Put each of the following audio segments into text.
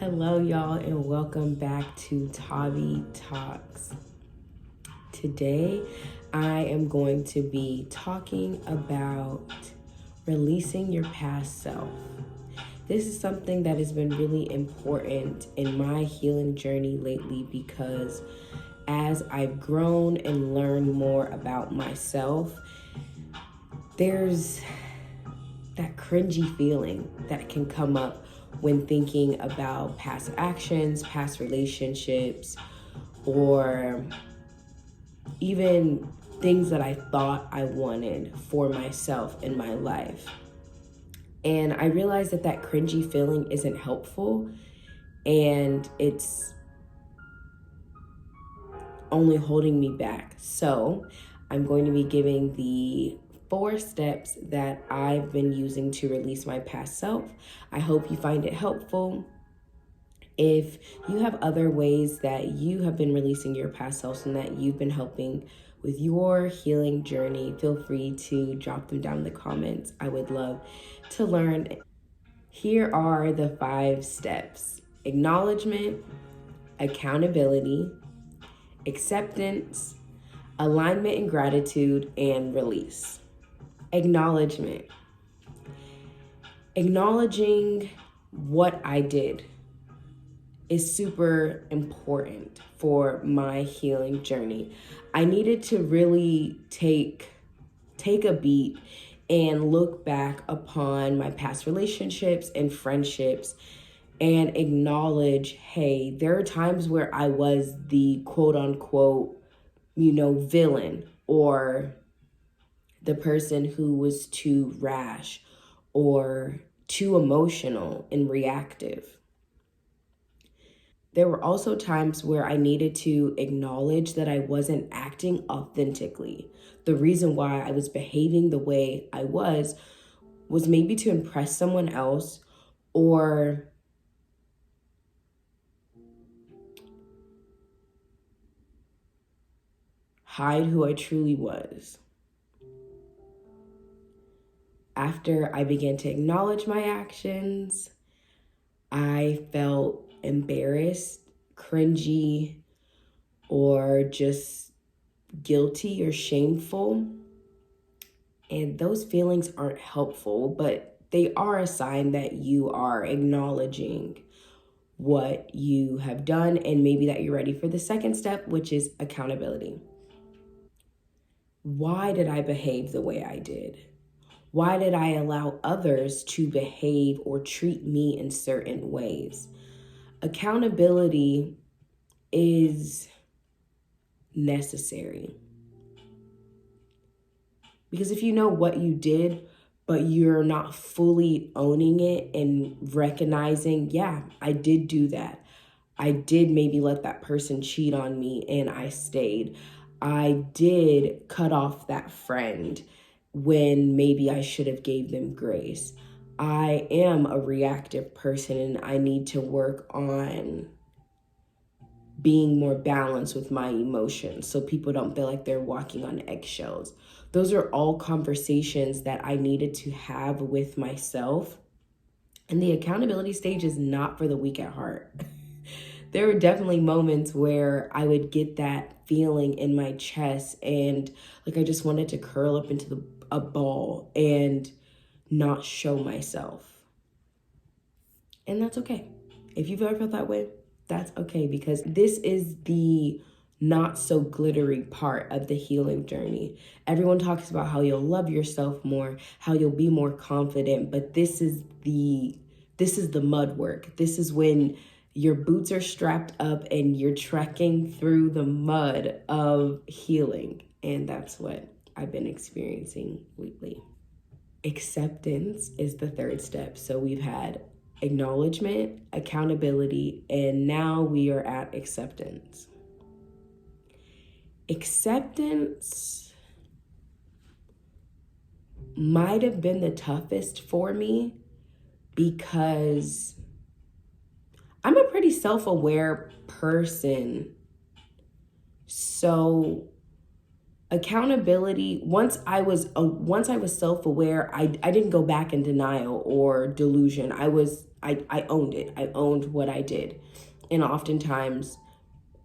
Hello, y'all, and welcome back to Tavi Talks. Today, I am going to be talking about releasing your past self. This is something that has been really important in my healing journey lately because as I've grown and learned more about myself, there's that cringy feeling that can come up when thinking about past actions, past relationships, or even things that I thought I wanted for myself in my life. And I realized that that cringy feeling isn't helpful and it's only holding me back. So I'm going to be giving the 4 steps that I've been using to release my past self. I hope you find it helpful. If you have other ways that you have been releasing your past selves and that you've been helping with your healing journey, feel free to drop them down in the comments. I would love to learn. Here are the 5 steps: acknowledgement, accountability, acceptance, alignment and gratitude, and release. Acknowledgement. Acknowledging what I did is super important for my healing journey. I needed to really take a beat and look back upon my past relationships and friendships and acknowledge, hey, there are times where I was the quote unquote, villain, or the person who was too rash or too emotional and reactive. There were also times where I needed to acknowledge that I wasn't acting authentically. The reason why I was behaving the way I was maybe to impress someone else or hide who I truly was. After I began to acknowledge my actions, I felt embarrassed, cringy, or just guilty or shameful. And those feelings aren't helpful, but they are a sign that you are acknowledging what you have done and maybe that you're ready for the second step, which is accountability. Why did I behave the way I did? Why did I allow others to behave or treat me in certain ways? Accountability is necessary. Because if you know what you did, but you're not fully owning it and recognizing, yeah, I did do that. I did maybe let that person cheat on me and I stayed. I did cut off that friend when maybe I should have gave them grace. I am a reactive person and I need to work on being more balanced with my emotions so people don't feel like they're walking on eggshells. Those are all conversations that I needed to have with myself. And the accountability stage is not for the weak at heart. There were definitely moments where I would get that feeling in my chest and like I just wanted to curl up into a ball and not show myself. And that's okay. If you've ever felt that way, that's okay, because this is the not so glittery part of the healing journey. Everyone talks about how you'll love yourself more, how you'll be more confident, but this is the mud work. This is when your boots are strapped up and you're trekking through the mud of healing. And that's what I've been experiencing lately. Acceptance is the third step. So we've had acknowledgement, accountability, and now we are at acceptance. Acceptance might have been the toughest for me because I'm a pretty self-aware person. So Accountability, once I was self-aware, I didn't go back in denial or delusion. I owned it. I owned what I did. And oftentimes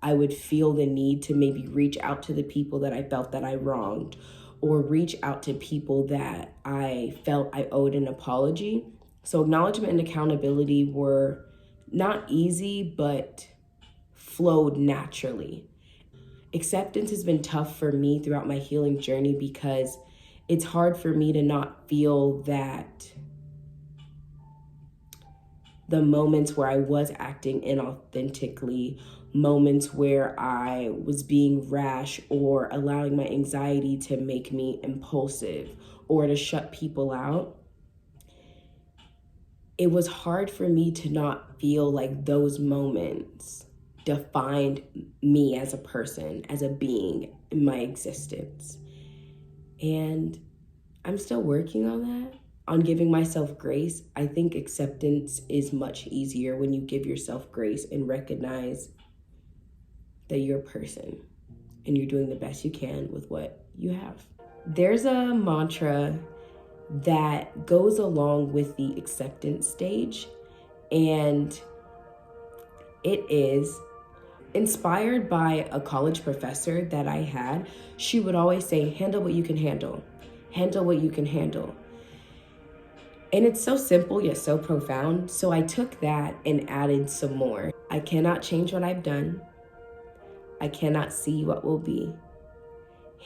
I would feel the need to maybe reach out to the people that I felt that I wronged, or reach out to people that I felt I owed an apology. So acknowledgement and accountability were not easy, but flowed naturally. Acceptance has been tough for me throughout my healing journey because it's hard for me to not feel that the moments where I was acting inauthentically, moments where I was being rash or allowing my anxiety to make me impulsive or to shut people out, it was hard for me to not feel like those moments defined me as a person, as a being in my existence. And I'm still working on that, on giving myself grace. I think acceptance is much easier when you give yourself grace and recognize that you're a person and you're doing the best you can with what you have. There's a mantra that goes along with the acceptance stage, and it is inspired by a college professor that I had. She would always say, handle what you can handle. Handle what you can handle. And it's so simple yet so profound. So I took that and added some more. I cannot change what I've done. I cannot see what will be.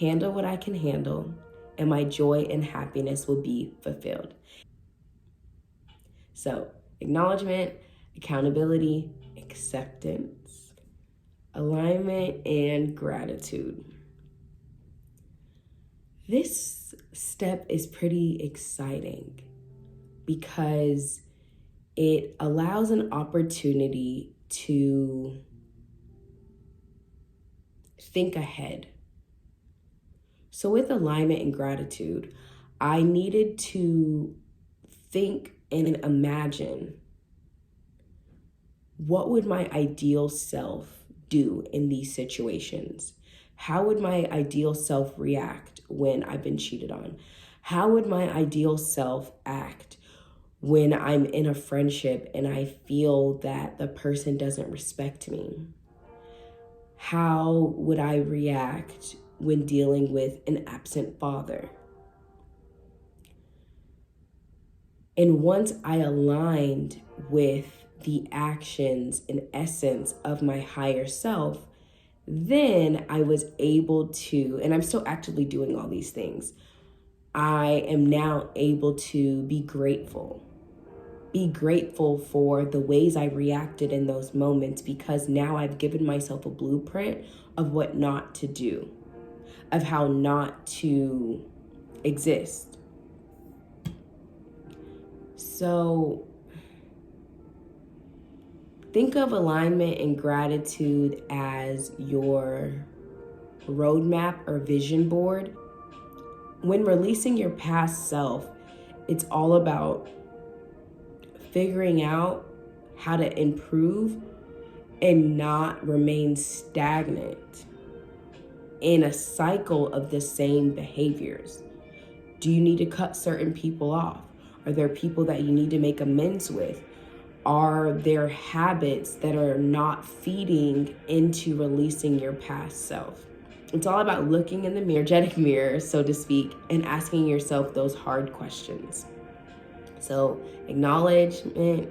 Handle what I can handle, and my joy and happiness will be fulfilled. So, acknowledgement, accountability, acceptance, alignment, and gratitude. This step is pretty exciting because it allows an opportunity to think ahead. So with alignment and gratitude, I needed to think and imagine, what would my ideal self do in these situations? How would my ideal self react when I've been cheated on? How would my ideal self act when I'm in a friendship and I feel that the person doesn't respect me? How would I react when dealing with an absent father? And once I aligned with the actions and essence of my higher self, then I was able to, and I'm still actively doing all these things, I am now able to be grateful. Be grateful for the ways I reacted in those moments, because now I've given myself a blueprint of what not to do, of how not to exist. So think of alignment and gratitude as your roadmap or vision board. When releasing your past self, it's all about figuring out how to improve and not remain stagnant in a cycle of the same behaviors. Do you need to cut certain people off? Are there people that you need to make amends with? Are there habits that are not feeding into releasing your past self? It's all about looking in the mirror, energetic mirror, so to speak, and asking yourself those hard questions. So, acknowledgement,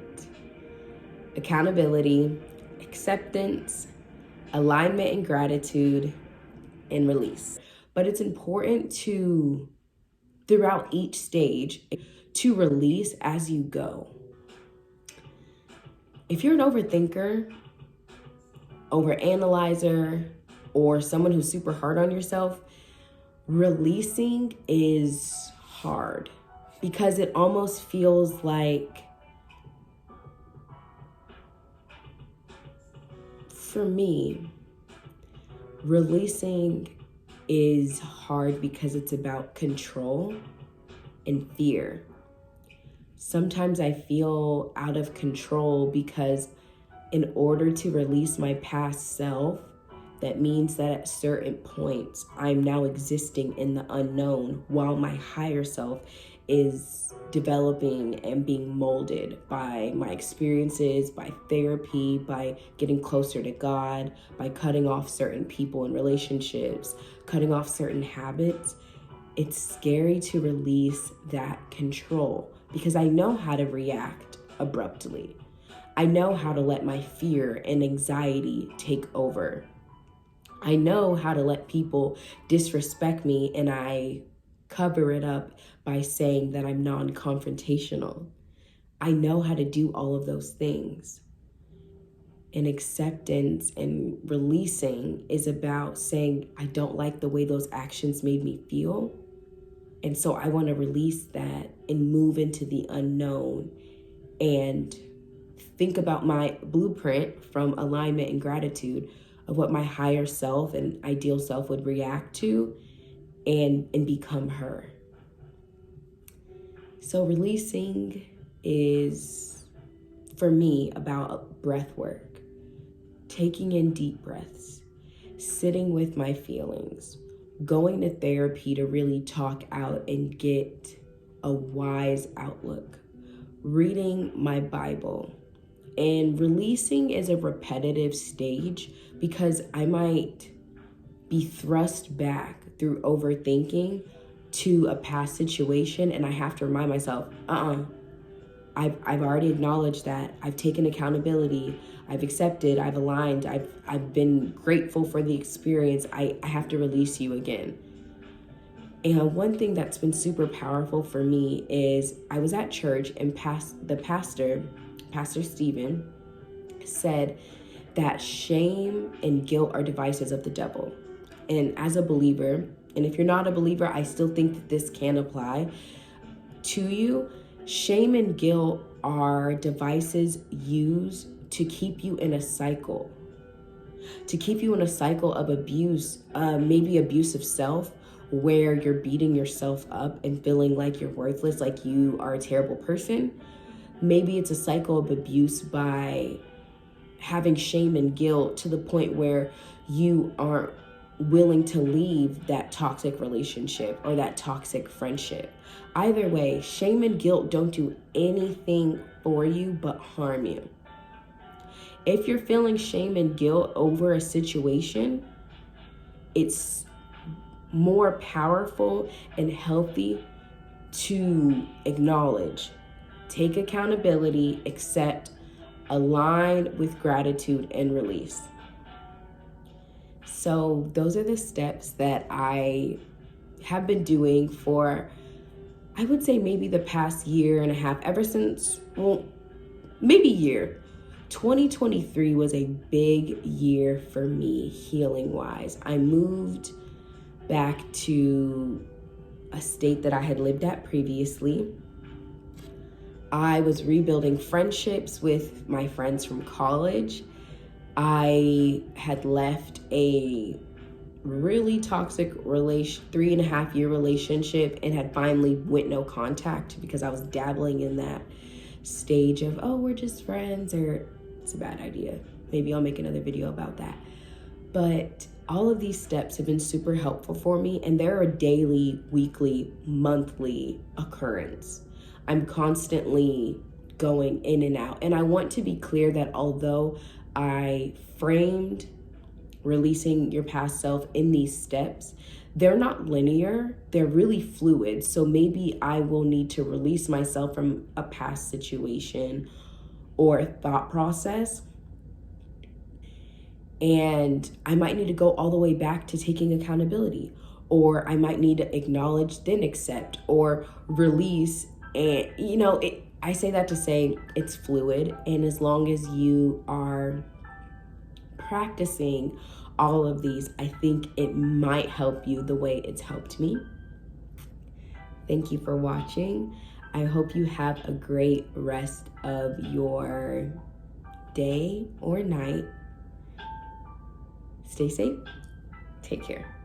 accountability, acceptance, alignment and gratitude, and release. But it's important to, throughout each stage, to release as you go. If you're an overthinker, overanalyzer, or someone who's super hard on yourself, releasing is hard because it almost feels like, for me, releasing is hard because it's about control and fear. Sometimes I feel out of control because in order to release my past self, That means that at certain points, I'm now existing in the unknown while my higher self is developing and being molded by my experiences, by therapy, by getting closer to God, by cutting off certain people and relationships, cutting off certain habits. It's scary to release that control because I know how to react abruptly. I know how to let my fear and anxiety take over. I know how to let people disrespect me, and I cover it up by saying that I'm non-confrontational. I know how to do all of those things. And acceptance and releasing is about saying, I don't like the way those actions made me feel. And so I want to release that and move into the unknown and think about my blueprint from alignment and gratitude of what my higher self and ideal self would react to and become her. So releasing is, for me, about breath work, taking in deep breaths, sitting with my feelings, going to therapy to really talk out and get a wise outlook, reading my Bible. And releasing is a repetitive stage because I might be thrust back through overthinking to a past situation, and I have to remind myself, I've already acknowledged that. I've taken accountability. I've accepted. I've aligned. I've been grateful for the experience. I have to release you again. And one thing that's been super powerful for me is I was at church and the pastor, Pastor Stephen, said that shame and guilt are devices of the devil. And as a believer, and if you're not a believer, I still think that this can apply to you. Shame and guilt are devices used to keep you in a cycle, of abuse, maybe abuse of self, where you're beating yourself up and feeling like you're worthless, like you are a terrible person. Maybe it's a cycle of abuse by having shame and guilt to the point where you aren't willing to leave that toxic relationship or that toxic friendship. Either way, shame and guilt don't do anything for you but harm you. If you're feeling shame and guilt over a situation, it's more powerful and healthy to acknowledge, take accountability, accept, align with gratitude, and release. So those are the steps that I have been doing for, I would say, maybe the past year and a half, ever since, maybe year. 2023 was a big year for me healing wise. I moved back to a state that I had lived at previously. I was rebuilding friendships with my friends from college. I had left a really toxic 3.5-year relationship and had finally went no contact because I was dabbling in that stage of, oh, we're just friends, or it's a bad idea. Maybe I'll make another video about that. But all of these steps have been super helpful for me, and they're a daily, weekly, monthly occurrence. I'm constantly going in and out. And I want to be clear that although I framed releasing your past self in these steps, they're not linear, they're really fluid. So maybe I will need to release myself from a past situation or thought process. And I might need to go all the way back to taking accountability, or I might need to acknowledge, then accept, or release. And, I say that to say it's fluid. And as long as you are practicing all of these, I think it might help you the way it's helped me. Thank you for watching. I hope you have a great rest of your day or night. Stay safe. Take care.